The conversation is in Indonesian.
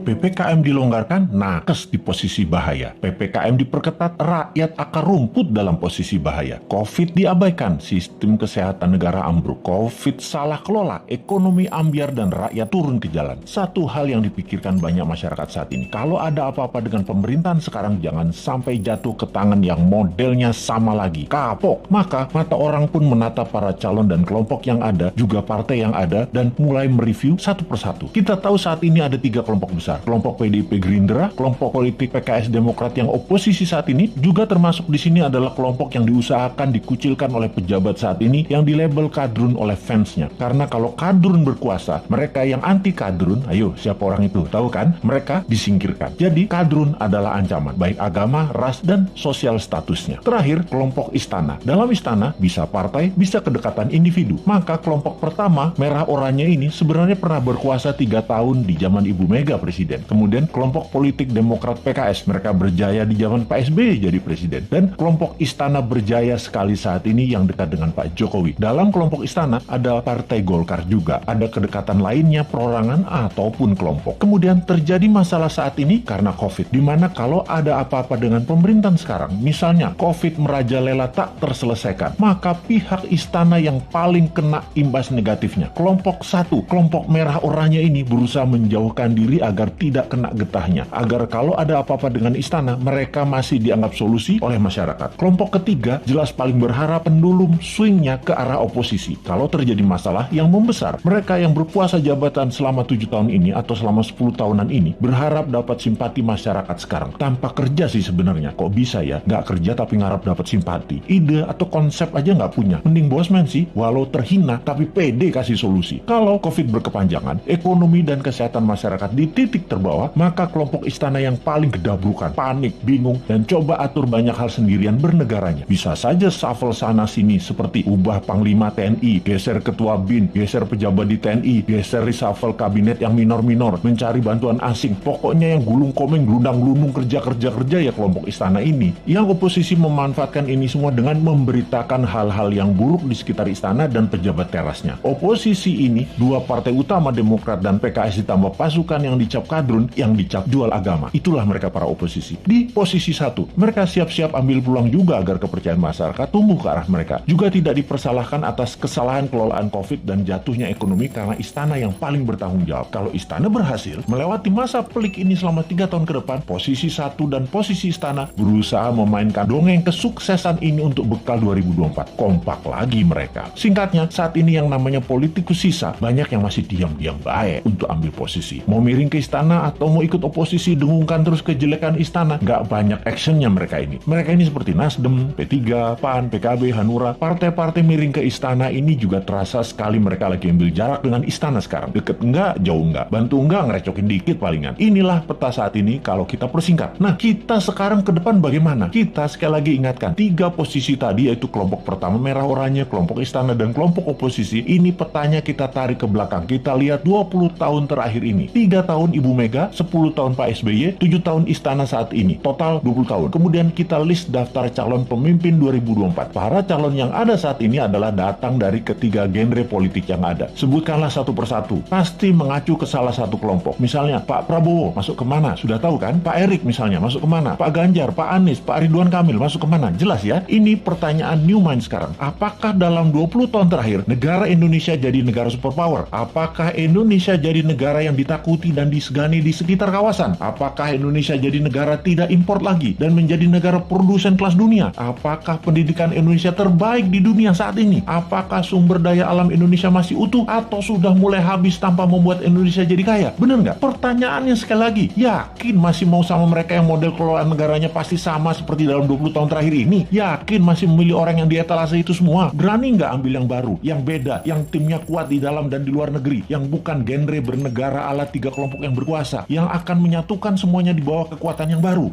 PPKM dilonggarkan, nakes di posisi bahaya. PPKM diperketat, rakyat akar rumput dalam posisi bahaya. COVID diabaikan, sistem kesehatan negara ambruk. COVID salah kelola, ekonomi ambyar dan rakyat turun ke jalan. Satu hal yang dipikirkan banyak masyarakat saat ini, kalau ada apa-apa dengan pemerintahan sekarang, jangan sampai jatuh ke tangan yang modelnya sama lagi, kapok. Maka mata orang pun menatap para calon dan kelompok yang ada, juga partai yang ada, dan mulai mereview satu persatu. Kita tahu saat ini ada 3 kelompok besar. Kelompok PDIP Gerindra, kelompok politik PKS Demokrat yang oposisi saat ini, juga termasuk di sini adalah kelompok yang diusahakan dikucilkan oleh pejabat saat ini yang dilabel kadrun oleh fansnya. Karena kalau kadrun berkuasa, mereka yang anti kadrun, ayo siapa orang itu? Tahu kan? Mereka disingkirkan. Jadi kadrun adalah ancaman, baik agama, ras, dan sosial statusnya. Terakhir, kelompok istana. Dalam istana, bisa partai, bisa kedekatan individu. Maka kelompok pertama, merah oranye ini sebenarnya pernah berkuasa 3 tahun di zaman Ibu Mega presiden. Kemudian kelompok politik Demokrat PKS, mereka berjaya di zaman Pak SBY jadi presiden. Dan kelompok istana berjaya sekali saat ini yang dekat dengan Pak Jokowi. Dalam kelompok istana ada Partai Golkar juga. Ada kedekatan lainnya, perorangan ataupun kelompok. Kemudian terjadi masalah saat ini karena COVID. Dimana kalau ada apa-apa dengan pemerintahan sekarang, misalnya COVID merajalela tak terselesaikan, maka pihak istana yang paling kena imbas negatifnya. Kelompok satu, kelompok merah oranye ini berusaha menjauhkan diri agar tidak kena getahnya. Agar kalau ada apa-apa dengan istana, mereka masih dianggap solusi oleh masyarakat. Kelompok ketiga jelas paling berharap pendulum swingnya ke arah oposisi. Kalau terjadi masalah yang membesar, mereka yang berpuasa jabatan selama 7 tahun ini atau selama 10 tahunan ini berharap dapat simpati masyarakat sekarang. Tanpa kerja sih sebenarnya. Kok bisa ya? Nggak kerja tapi ngarap dapat simpati. Ide atau konsep aja nggak punya. Mending bosman sih, walau terhina tapi pede kasih solusi. Kalau COVID berkepanjangan, ekonomi dan kesehatan masyarakat di titik terbawah, maka kelompok istana yang paling gedabrukan, panik, bingung, dan coba atur banyak hal sendirian bernegaranya. Bisa saja shuffle sana sini seperti ubah Panglima TNI, geser Ketua BIN, geser pejabat di TNI, geser reshuffle kabinet yang minor-minor, mencari bantuan asing. Pokoknya yang gulung komeng, gelundang-gelundung kerja ya kelompok istana ini. Yang oposisi memanfaatkan ini semua dengan memberitakan hal-hal yang buruk di sekitar istana dan pejabat terasnya. Oposisi ini, 2 partai utama Demokrat dan PKS ditambah pasukan yang dicap kadrun, yang dicap jual agama. Itulah mereka para oposisi. Di posisi 1, mereka siap-siap ambil peluang juga agar kepercayaan masyarakat tumbuh ke arah mereka. Juga tidak dipersalahkan atas kesalahan kelolaan COVID dan jatuhnya ekonomi karena istana yang paling bertanggung jawab. Kalau istana berhasil melewati masa pelik ini selama 3 tahun ke depan, posisi 1 dan posisi istana berusaha memainkan dongeng kesuksesan ini untuk bekal 2024. Kompak lagi mereka. Singkatnya, saat ini yang namanya politikus sisa, banyak yang masih diam-diam baik untuk ambil posisi. Mau miring ke istana atau mau ikut oposisi dengungkan terus kejelekan istana, nggak banyak actionnya mereka ini. Mereka ini seperti Nasdem, P3, PAN, PKB, Hanura, partai-partai miring ke istana ini juga terasa sekali mereka lagi ambil jarak dengan istana sekarang. Deket enggak, jauh enggak, bantu enggak, ngerecokin dikit palingan. Inilah peta saat ini kalau kita persingkat. Nah, kita sekarang ke depan bagaimana? Kita sekali lagi ingatkan, 3 posisi tadi yaitu kelompok pertama merah oranye, kelompok istana, dan kelompok oposisi. Ini petanya kita tarik ke belakang. Kita lihat 20 tahun terakhir ini. 3 tahun Ibu Mega, 10 tahun Pak SBY, 7 tahun istana saat ini. Total 20 tahun. Kemudian kita list daftar calon pemimpin 2024. Para calon yang ada saat ini adalah datang dari ketiga genre politik yang ada. Sebutkanlah satu persatu. Pasti mengacu ke salah satu kelompok. Misalnya Pak Prabowo masuk kemana? Sudah tahu kan? Pak Erik misalnya masuk kemana? Pak Ganjar, Pak Anies, Pak Ridwan Kamil masuk kemana? Jelas ya? Ini pertanyaan new mind sekarang. Apakah dalam 20 tahun terakhir negara Indonesia jadi negara superpower? Apakah Indonesia jadi negara yang ditakuti dan disegani di sekitar kawasan? Apakah Indonesia jadi negara tidak impor lagi dan menjadi negara produsen kelas dunia? Apakah pendidikan Indonesia terbaik di dunia saat ini? Apakah sumber daya alam Indonesia masih utuh atau sudah mulai habis tanpa membuat Indonesia jadi kaya? Bener nggak? Pertanyaannya sekali lagi, yakin masih mau sama mereka yang model kelolaan negaranya pasti sama seperti dalam 20 tahun terakhir ini? Yakin masih memilih orang yang di etalase itu semua? Berani nggak ambil yang baru, yang beda, yang timnya kuat di dalam dan di luar negeri, yang bukan genre bernegara ala 3 kelompok yang berkuasa, yang akan menyatukan semuanya di bawah kekuatan yang baru?